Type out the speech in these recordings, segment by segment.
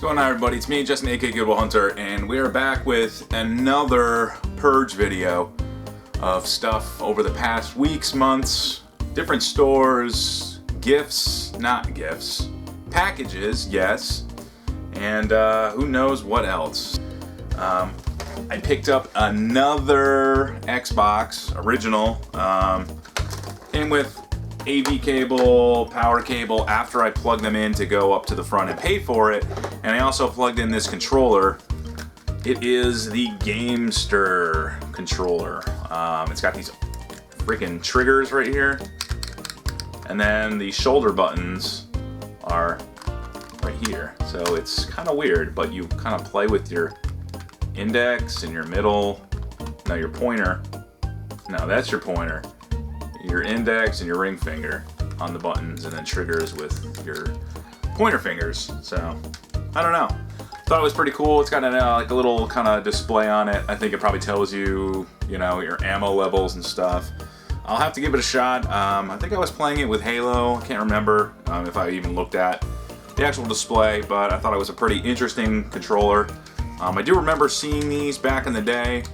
Going on, everybody? It's me, Justin, aka Good Will Hunter, and we are back with another purge video of stuff over the past weeks, months, different stores, gifts, not gifts, packages, yes, and who knows what else. I picked up another Xbox original. Came with AV cable, power cable after I plugged them in to go up to the front and pay for it, and I also plugged in this controller. It is the Gamester controller. It's got these freaking triggers right here, and then the shoulder buttons are right here. So it's kind of weird, but you kind of play with your index and your middle, no, your pointer. No, that's your pointer. Your index and your ring finger on the buttons, and then triggers with your pointer fingers. So I don't know. Thought it was pretty cool. It's got like a little kind of display on it. I think it probably tells you, your ammo levels and stuff. I'll have to give it a shot. I think I was playing it with Halo. I can't remember if I even looked at the actual display, but I thought it was a pretty interesting controller. I do remember seeing these back in the day.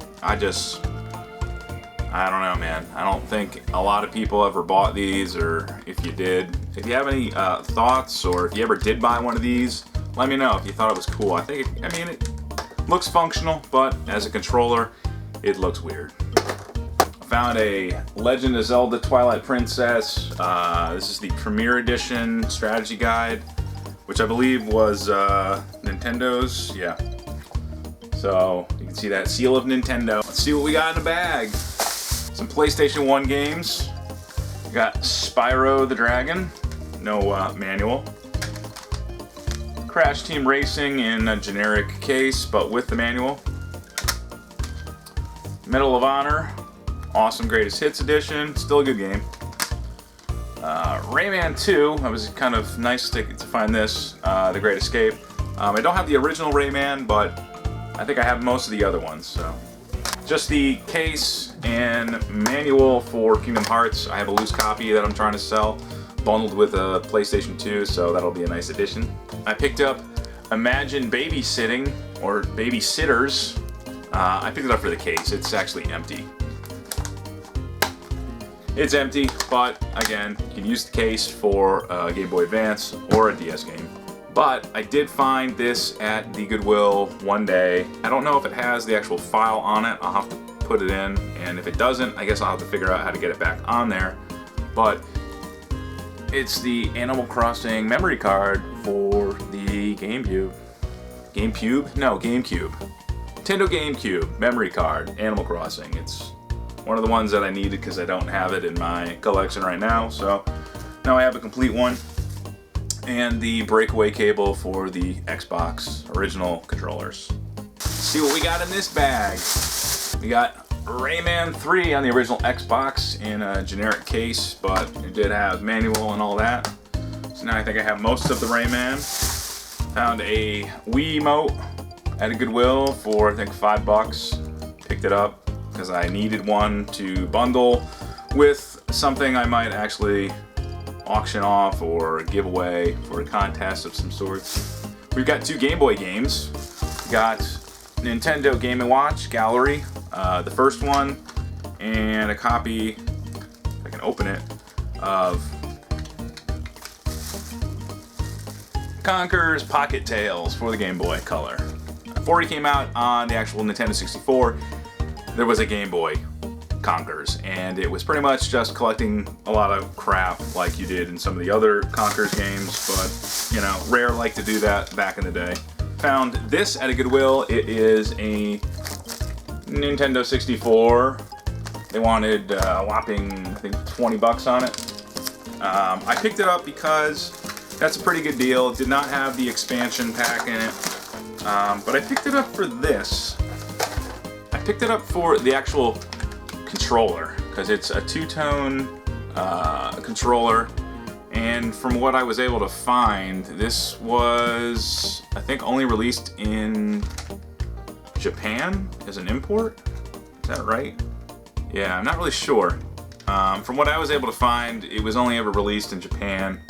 I don't know, man. I don't think a lot of people ever bought these, or if you did. If you have any thoughts, or if you ever did buy one of these, let me know if you thought it was cool. It looks functional, but as a controller, it looks weird. I found a Legend of Zelda Twilight Princess. This is the Premier Edition strategy guide, which I believe was Nintendo's. Yeah. So you can see that seal of Nintendo. Let's see what we got in the bag. Some PlayStation 1 games. We got Spyro the Dragon, no manual. Crash Team Racing in a generic case, but with the manual. Medal of Honor, awesome Greatest Hits edition, still a good game. Rayman 2, it was kind of nice to find this, The Great Escape. I don't have the original Rayman, but I think I have most of the other ones, so. Just the case and manual for Kingdom Hearts. I have a loose copy that I'm trying to sell, bundled with a PlayStation 2, so that'll be a nice addition. I picked up Imagine Babysitting, or Babysitters. I picked it up for the case. It's actually empty. It's empty, but again, you can use the case for a Game Boy Advance or a DS game. But I did find this at the Goodwill one day. I don't know if it has the actual file on it. I'll have to put it in, and if it doesn't, I guess I'll have to figure out how to get it back on there. But it's the Animal Crossing memory card for the GameCube. GameCube? No, GameCube. Nintendo GameCube memory card, Animal Crossing. It's one of the ones that I needed because I don't have it in my collection right now. So now I have a complete one. And the breakaway cable for the Xbox original controllers. Let's see what we got in this bag. We got Rayman 3 on the original Xbox in a generic case, but it did have manual and all that. So now I think I have most of the Rayman. Found a Wii emote at a Goodwill for I think $5. Picked it up because I needed one to bundle with something I might actually auction off or give away for a contest of some sorts. We've got 2 Game Boy games. We got Nintendo Game & Watch Gallery, the first one, and a copy, if I can open it, of Conker's Pocket Tales for the Game Boy Color. Before it came out on the actual Nintendo 64, there was a Game Boy Conkers, and it was pretty much just collecting a lot of crap like you did in some of the other Conkers games, but Rare liked to do that back in the day. Found this at a Goodwill. It is a Nintendo 64. They wanted a whopping, I think, $20 on it. I picked it up because that's a pretty good deal. It did not have the expansion pack in it, but I picked it up for this. I picked it up for the actual controller because it's a 2-tone controller, and from what I was able to find, this was I think only released in Japan as an import. Is that right? Yeah, I'm not really sure. From what I was able to find, it was only ever released in Japan,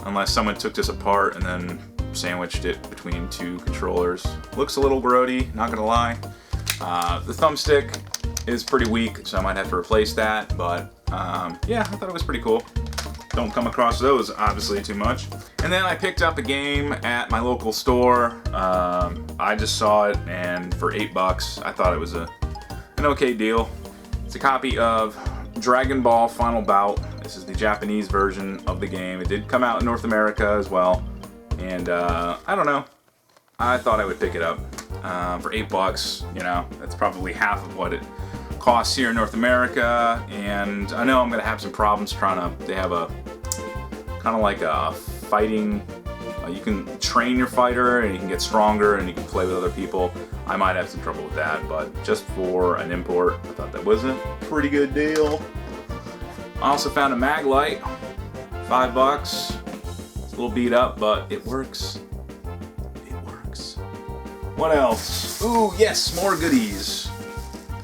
unless someone took this apart and then sandwiched it between two controllers. Looks a little grody, not gonna lie. The thumbstick is pretty weak, so I might have to replace that, but yeah, I thought it was pretty cool. Don't come across those, obviously, too much. And then I picked up a game at my local store. I just saw it, and for $8, I thought it was an okay deal. It's a copy of Dragon Ball Final Bout. This is the Japanese version of the game. It did come out in North America as well. And I don't know. I thought I would pick it up for $8. You know, that's probably half of what it costs here in North America. And I know I'm gonna have some problems trying to. They have a kind of like a fighting. You can train your fighter and you can get stronger and you can play with other people. I might have some trouble with that, but just for an import, I thought that was a pretty good deal. I also found a mag light, $5. It's a little beat up, but it works. It works. What else? Ooh, yes, more goodies.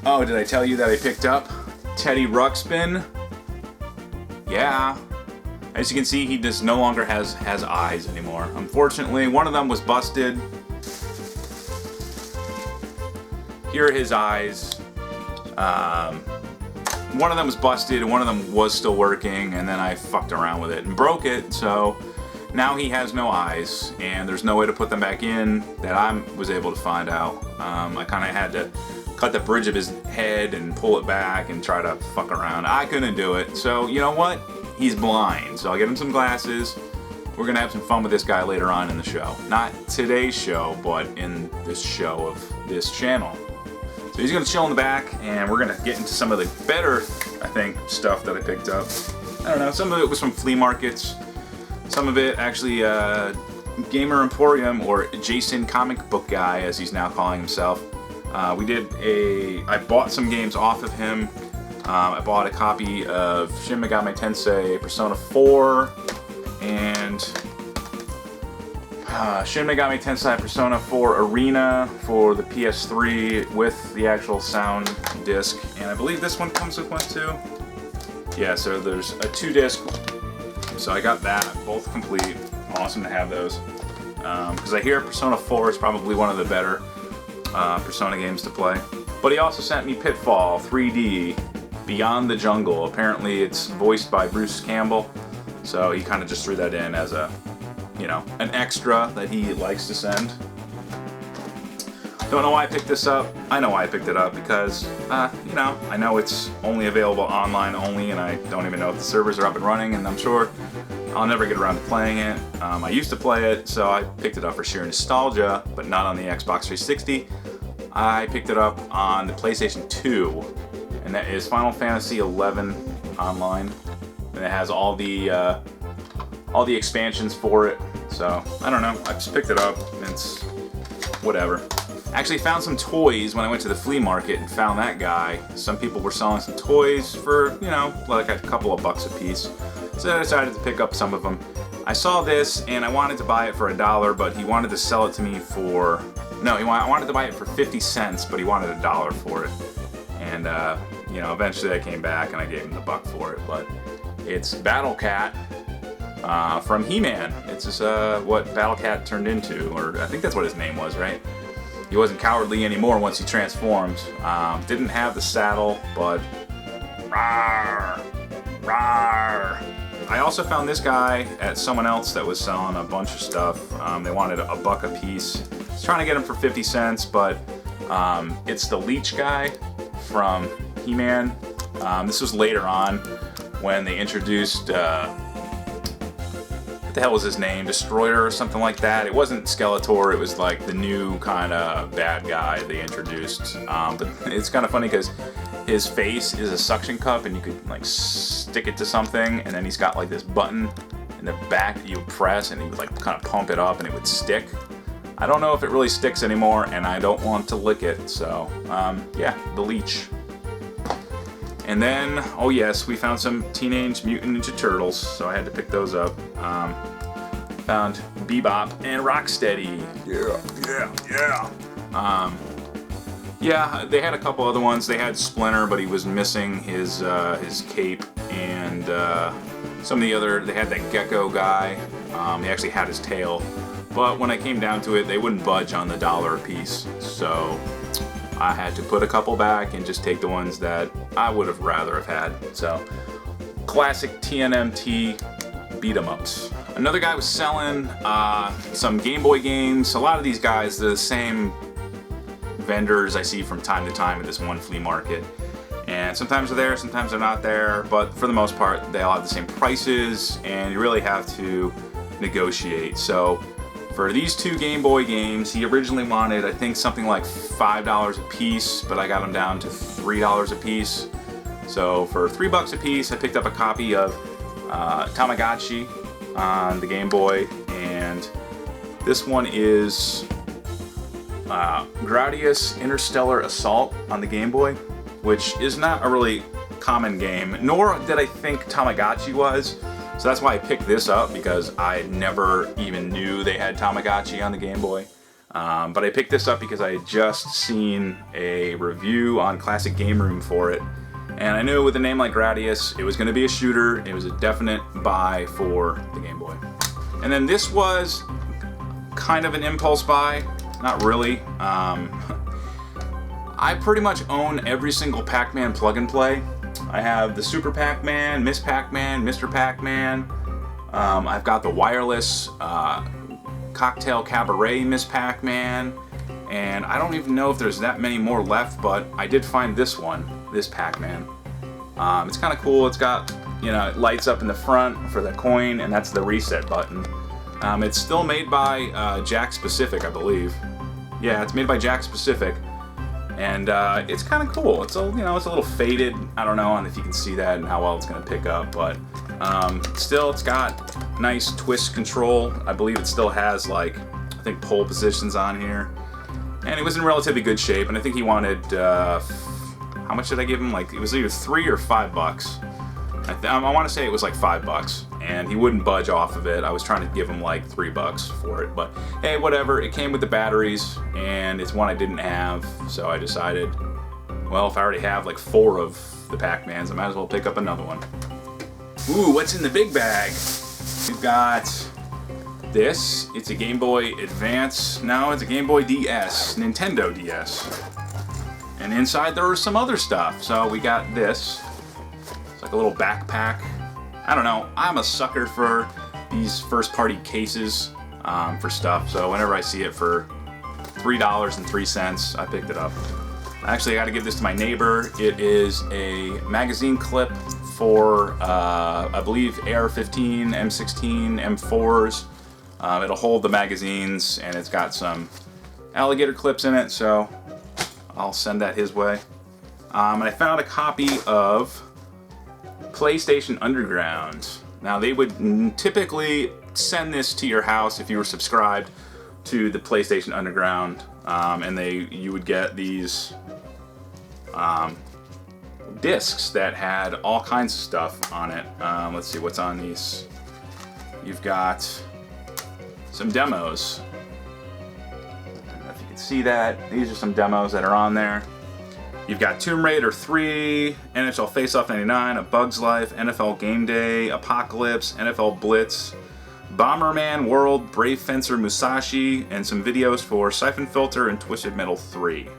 Oh, did I tell you that I picked up Teddy Ruxpin? Yeah. As you can see, he just no longer has eyes anymore. Unfortunately, one of them was busted. Here are his eyes. One of them was busted and one of them was still working, and then I fucked around with it and broke it, so now he has no eyes and there's no way to put them back in that I was able to find out. I kind of had to cut the bridge of his head and pull it back and try to fuck around. I couldn't do it, so you know what? He's blind, so I'll get him some glasses. We're gonna have some fun with this guy later on in the show. Not today's show, but in this show of this channel. So he's gonna chill in the back, and we're gonna get into some of the better, I think, stuff that I picked up. I don't know, some of it was from flea markets. Some of it actually, Gamer Emporium, or Jason Comic Book Guy, as he's now calling himself. I bought some games off of him. I bought a copy of Shin Megami Tensei Persona 4 and Shin Megami Tensei Persona 4 Arena for the PS3 with the actual sound disc. And I believe this one comes with one too. Yeah, so there's a 2-disc. So I got that, both complete. Awesome to have those. Because I hear Persona 4 is probably one of the better Persona games to play. But he also sent me Pitfall 3D Beyond the Jungle. Apparently it's voiced by Bruce Campbell, so he kind of just threw that in as a, you know, an extra that he likes to send. Don't know why I picked this up. I know why I picked it up because, you know, I know it's only available online only, and I don't even know if the servers are up and running, and I'm sure I'll never get around to playing it. I used to play it, so I picked it up for sheer nostalgia, but not on the Xbox 360. I picked it up on the PlayStation 2. And that is Final Fantasy XI Online, and it has all the expansions for it. So I don't know. I just picked it up. And it's whatever. Actually, found some toys when I went to the flea market and found that guy. Some people were selling some toys for, you know, like a couple of bucks a piece. So I decided to pick up some of them. I saw this and I wanted to buy it for $1, but he wanted to sell it to me for I wanted to buy it for 50 cents, but he wanted $1 for it. And, you know, eventually I came back and I gave him the $1 for it. But it's Battle Cat from He-Man. It's just what Battle Cat turned into, or I think that's what his name was, right? He wasn't cowardly anymore once he transformed. Didn't have the saddle, but rawr, rawr. I also found this guy at someone else that was selling a bunch of stuff. They wanted $1 a piece. I was trying to get him for 50 cents, but it's the Leech guy from He-Man. This was later on when they introduced, what the hell was his name? Destroyer or something like that. It wasn't Skeletor, it was like the new kind of bad guy they introduced. But it's kind of funny because his face is a suction cup and you could like stick it to something, and then he's got like this button in the back that you would press and he would like kind of pump it up and it would stick. I don't know if it really sticks anymore, and I don't want to lick it, so yeah, the Leech. And then, oh yes, we found some Teenage Mutant Ninja Turtles, so I had to pick those up. Found Bebop and Rocksteady. Yeah, they had a couple other ones. They had Splinter, but he was missing his cape, and some of the other, they had that Gecko guy. He actually had his tail, But when I came down to it, they wouldn't budge on the $1 a piece. So I had to put a couple back and just take the ones that I would have rather have had. So classic TNMT beat 'em ups. Another guy was selling some Game Boy games. A lot of these guys, the same vendors I see from time to time at this one flea market. And sometimes they're there, sometimes they're not there, but for the most part, they all have the same prices, and you really have to negotiate. So for these two Game Boy games, he originally wanted, I think, something like $5 a piece, but I got them down to $3 a piece. So for $3 a piece, I picked up a copy of Tamagotchi on the Game Boy, and this one is Gradius Interstellar Assault on the Game Boy, which is not a really common game, nor did I think Tamagotchi was. So that's why I picked this up, because I never even knew they had Tamagotchi on the Game Boy. But I picked this up because I had just seen a review on Classic Game Room for it. And I knew with a name like Gradius, it was going to be a shooter. It was a definite buy for the Game Boy. And then this was kind of an impulse buy. Not really. I pretty much own every single Pac-Man plug and play. I have the Super Pac-Man, Miss Pac-Man, Mr. Pac-Man. I've got the wireless Cocktail Cabaret Miss Pac-Man. And I don't even know if there's that many more left, but I did find this one, this Pac-Man. It's kind of cool. It's got, you know, it lights up in the front for the coin, and that's the reset button. It's still made by Jack Specific, I believe. Yeah, it's made by Jack Specific. And it's kind of cool. It's a, you know, it's a little faded. I don't know if you can see that and how well it's going to pick up, but still, it's got nice twist control. I believe it still has, like, I think pole positions on here. And it was in relatively good shape. And I think he wanted, how much did I give him? Like, it was either $3 or $5. I want to say it was like $5, and he wouldn't budge off of it. I was trying to give him like $3 for it, but hey, whatever. It came with the batteries, and it's one I didn't have, so I decided, well, if I already have like 4 of the Pac-Mans, I might as well pick up another one. Ooh, what's in the big bag? We've got this. It's a Game Boy Advance. No, it's a Game Boy DS, Nintendo DS. And inside there was some other stuff. So we got this. Like a little backpack. I don't know. I'm a sucker for these first-party cases for stuff. So whenever I see it for $3.03, I picked it up. Actually, I got to give this to my neighbor. It is a magazine clip for, I believe, AR-15, M16, M4s. It'll hold the magazines, and it's got some alligator clips in it. So I'll send that his way. And I found a copy of PlayStation Underground. Now, they would typically send this to your house if you were subscribed to the PlayStation Underground, and you would get these discs that had all kinds of stuff on it. Let's see what's on these. You've got some demos. I don't know if you can see that. These are some demos that are on there. You've got Tomb Raider 3, NHL Face-Off 99, A Bug's Life, NFL Game Day, Apocalypse, NFL Blitz, Bomberman World, Brave Fencer Musashi, and some videos for Siphon Filter and Twisted Metal 3.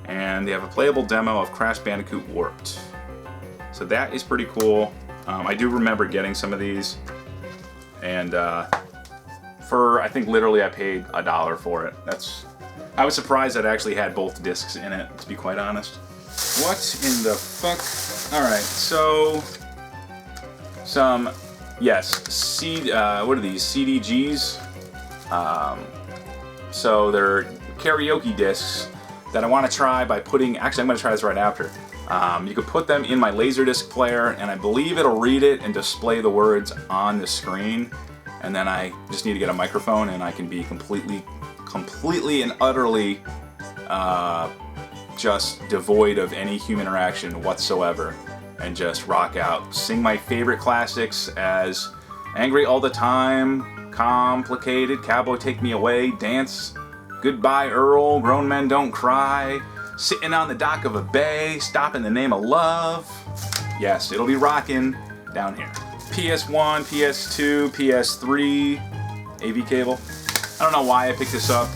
And they have a playable demo of Crash Bandicoot Warped. So that is pretty cool. I do remember getting some of these. And for, I think literally I paid $1 for it. I was surprised that it actually had both discs in it, to be quite honest. What in the fuck? Alright, so what are these? CDGs? So they're karaoke discs that I want to try by putting, actually I'm going to try this right after. You could put them in my Laserdisc player, and I believe it'll read it and display the words on the screen. And then I just need to get a microphone, and I can be completely and utterly just devoid of any human interaction whatsoever, and just rock out. Sing my favorite classics as Angry All the Time, Complicated, Cowboy Take Me Away, Dance, Goodbye Earl, Grown Men Don't Cry, Sitting on the Dock of a Bay, Stop in the Name of Love. Yes, it'll be rocking down here. PS1, PS2, PS3, AV cable. I don't know why I picked this up.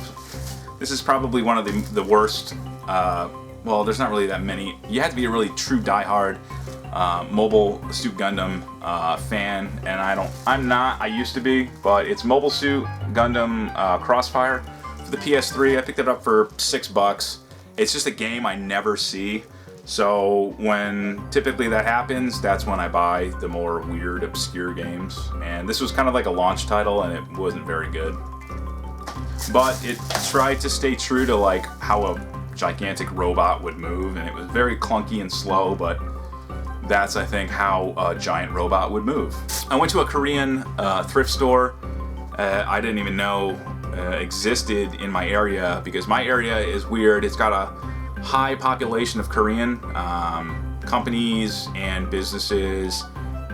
This is probably one of the worst. Well, there's not really that many. You have to be a really true diehard Mobile Suit Gundam fan, and I'm not. I used to be, but it's Mobile Suit Gundam Crossfire for the PS3. I picked it up for $6. It's just a game I never see. So when typically that happens, that's when I buy the more weird, obscure games. And this was kind of like a launch title, and it wasn't very good. But it tried to stay true to like how a gigantic robot would move, and it was very clunky and slow, but that's, I think, how a giant robot would move. I went to a Korean thrift store I didn't even know existed in my area, because my area is weird. It's got a high population of Korean companies and businesses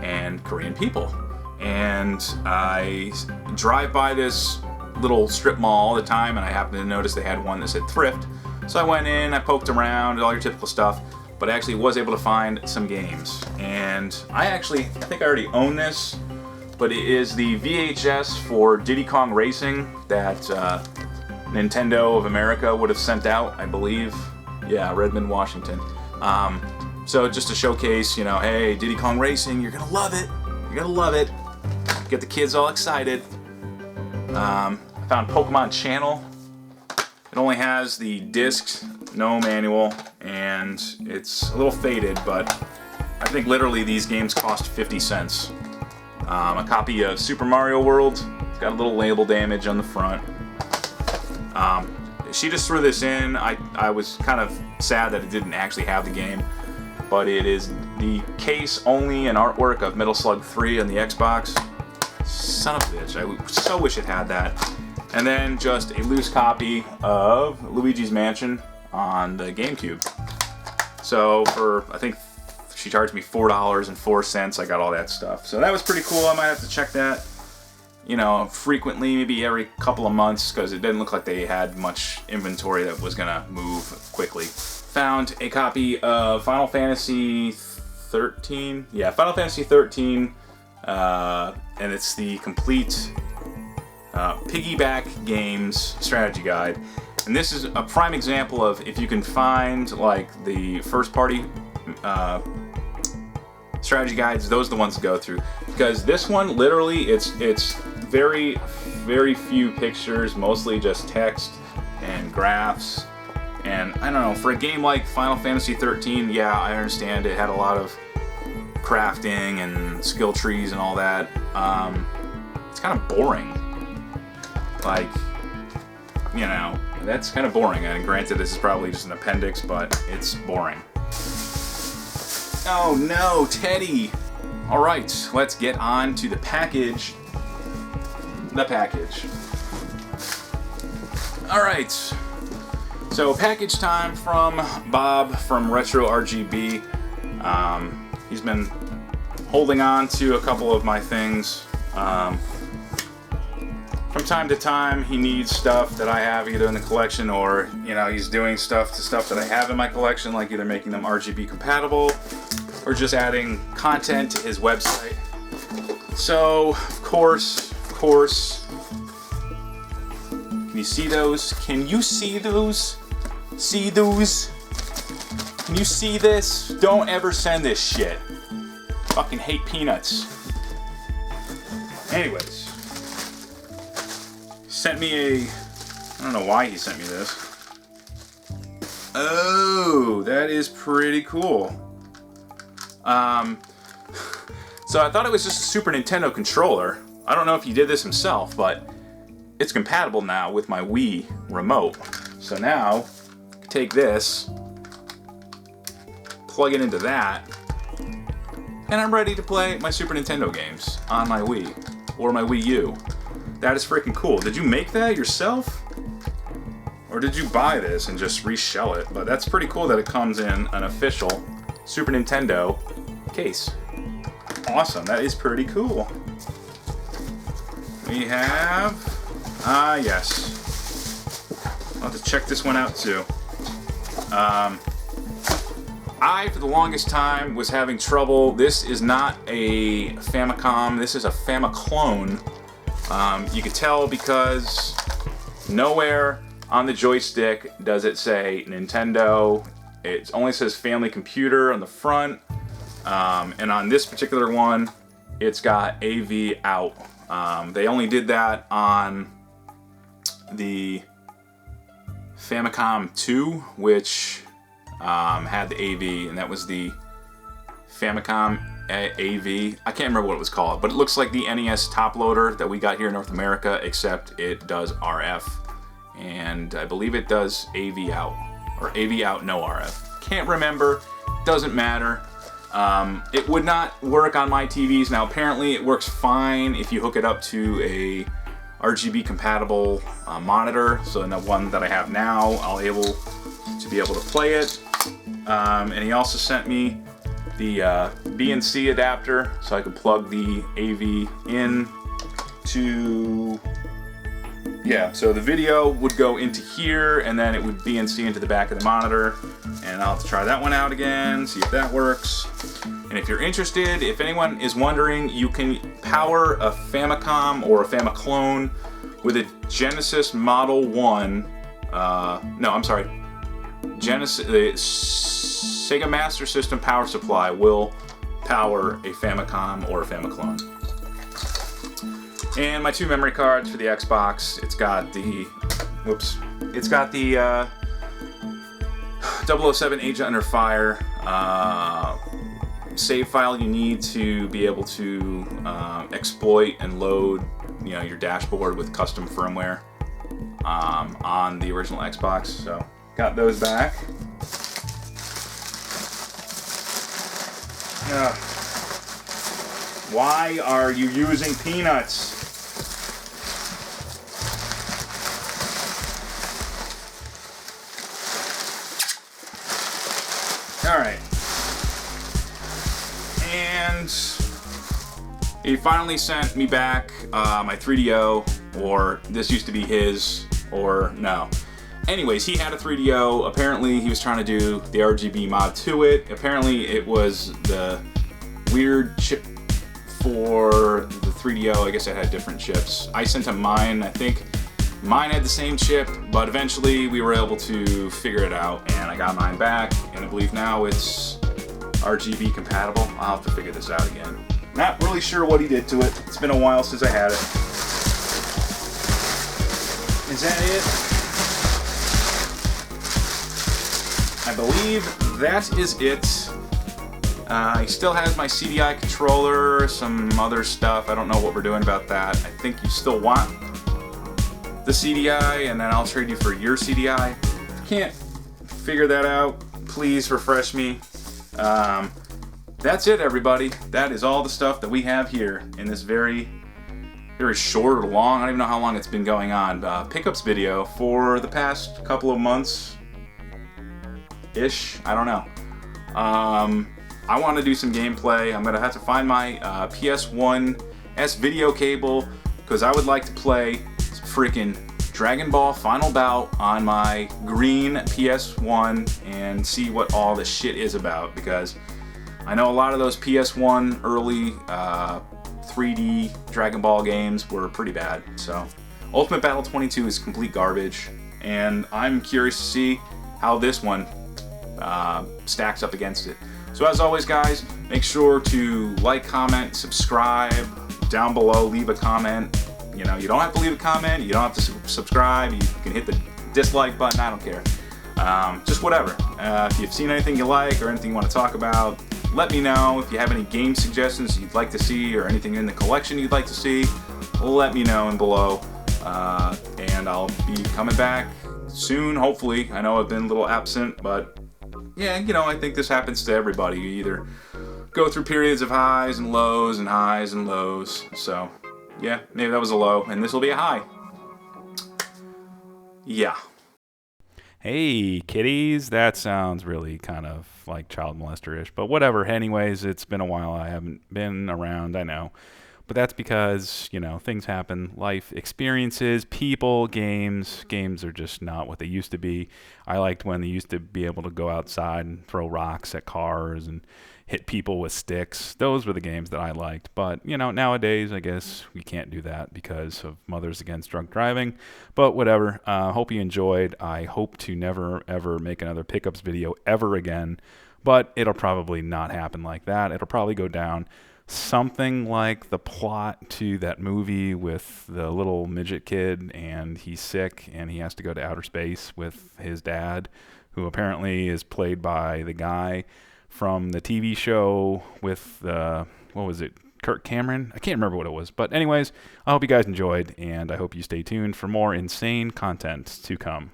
and Korean people. And I drive by this little strip mall all the time, and I happened to notice they had one that said thrift. So I went in, I poked around, all your typical stuff, but I actually was able to find some games. And I think I already own this, but it is the VHS for Diddy Kong Racing that Nintendo of America would have sent out, I believe. Yeah, Redmond, Washington. So just to showcase, you know, hey, Diddy Kong Racing, you're gonna love it. You're gonna love it. Get the kids all excited. I found Pokemon Channel. It only has the disc, no manual, and it's a little faded, but I think literally these games cost 50 cents. A copy of Super Mario World. It's got a little label damage on the front. She just threw this in. I was kind of sad that it didn't actually have the game, but it is the case only and artwork of Metal Slug 3 on the Xbox. Son of a bitch, I so wish it had that. And then just a loose copy of Luigi's Mansion on the GameCube. So for, I think she charged me $4.04, I got all that stuff. So that was pretty cool. I might have to check that, you know, frequently, maybe every couple of months, because it didn't look like they had much inventory that was gonna move quickly. Found a copy of Final Fantasy 13. Yeah, Final Fantasy 13, and it's the complete piggyback games strategy guide. And this is a prime example of if you can find like the first party strategy guides, those are the ones to go through, because this one literally it's very, very few pictures, mostly just text and graphs. And I don't know, for a game like Final Fantasy 13, yeah, I understand it had a lot of crafting and skill trees and all that. It's kind of boring. Like, you know, that's kind of boring. And granted, this is probably just an appendix, but it's boring. Oh no, Teddy! Alright, let's get on to the package. Alright, so package time from Bob from Retro RGB. He's been holding on to a couple of my things. From time to time, he needs stuff that I have either in the collection, or, you know, he's doing stuff that I have in my collection, like either making them RGB compatible or just adding content to his website. So, of course, can you see those? Can you see those? See those? Can you see this? Don't ever send this shit. Fucking hate peanuts. Anyways. Sent me I don't know why he sent me this. Oh, that is pretty cool. So I thought it was just a Super Nintendo controller. I don't know if he did this himself, but it's compatible now with my Wii remote. So now, I can take this, plug it into that, and I'm ready to play my Super Nintendo games on my Wii, or my Wii U. That is freaking cool. Did you make that yourself? Or did you buy this and just reshell it? But that's pretty cool that it comes in an official Super Nintendo case. Awesome, that is pretty cool. We have, yes. I'll have to check this one out too. I, for the longest time, was having trouble. This is not a Famicom, this is a Famiclone. You could tell because Nowhere on the joystick does it say Nintendo. It only says family computer on the front. And on this particular one, it's got AV out. They only did that on the Famicom 2, which had the AV, and that was the Famicom AV. I can't remember what it was called, but it looks like the NES top loader that we got here in North America, except it does RF, and I believe it does AV out, or AV out, no RF. Can't remember, doesn't matter. It would not work on my TVs. Now apparently it works fine if you hook it up to a RGB compatible monitor. So in the one that I have now, I'll be able to play it. And he also sent me the BNC adapter so I could plug the AV in to, so the video would go into here and then it would BNC into the back of the monitor, and I'll have to try that one out again, see if that works. And if you're interested, if anyone is wondering, you can power a Famicom or a Famiclone with a Genesis Model 1, Genesis, the Sega Master System power supply will power a Famicom or a Famiclone. And my 2 memory cards for the Xbox. It's got the 007 Agent Under Fire save file you need to be able to exploit and load, your dashboard with custom firmware on the original Xbox. So got those back. Why are you using peanuts? All right. And he finally sent me back my 3DO, or this used to be his, or no. Anyways, he had a 3DO. Apparently, he was trying to do the RGB mod to it. Apparently, it was the weird chip for the 3DO. I guess it had different chips. I sent him mine. I think mine had the same chip, but eventually we were able to figure it out, and I got mine back, and I believe now it's RGB compatible. I'll have to figure this out again. Not really sure what he did to it. It's been a while since I had it. Is that it? I believe that is it. He still has my CDI controller, some other stuff. I don't know what we're doing about that. I think you still want the CDI, and then I'll trade you for your CDI. If you can't figure that out, please refresh me. That's it, everybody. That is all the stuff that we have here in this very, very short or long, I don't even know how long it's been going on, pickups video for the past couple of months ish. I don't know. I want to do some gameplay. I'm gonna have to find my PS1S video cable, because I would like to play some freaking Dragon Ball Final Bout on my green PS1 and see what all this shit is about, because I know a lot of those PS1 early 3D Dragon Ball games were pretty bad. So Ultimate Battle 22 is complete garbage, and I'm curious to see how this one stacks up against it. So as always, guys, make sure to like, comment, subscribe. Down below, leave a comment. You don't have to leave a comment, you don't have to subscribe, you can hit the dislike button, I don't care. Just whatever. If you've seen anything you like or anything you want to talk about, let me know. If you have any game suggestions you'd like to see or anything in the collection you'd like to see, let me know in below. And I'll be coming back soon, hopefully. I know I've been a little absent, but yeah, I think this happens to everybody. You either go through periods of highs and lows and highs and lows. So yeah, maybe that was a low, and this will be a high. Yeah. Hey, kitties. That sounds really kind of like child molester-ish, but whatever. Anyways, it's been a while. I haven't been around, I know. But that's because, things happen. Life experiences, people, games. Games are just not what they used to be. I liked when they used to be able to go outside and throw rocks at cars and, hit people with sticks. Those were the games that I liked. But, nowadays, I guess we can't do that because of Mothers Against Drunk Driving. But whatever. Hope you enjoyed. I hope to never, ever make another pickups video ever again. But it'll probably not happen like that. It'll probably go down something like the plot to that movie with the little midget kid, and he's sick and he has to go to outer space with his dad, who apparently is played by the guy from the TV show with what was it, Kirk Cameron? I can't remember what it was. But anyways, I hope you guys enjoyed, and I hope you stay tuned for more insane content to come.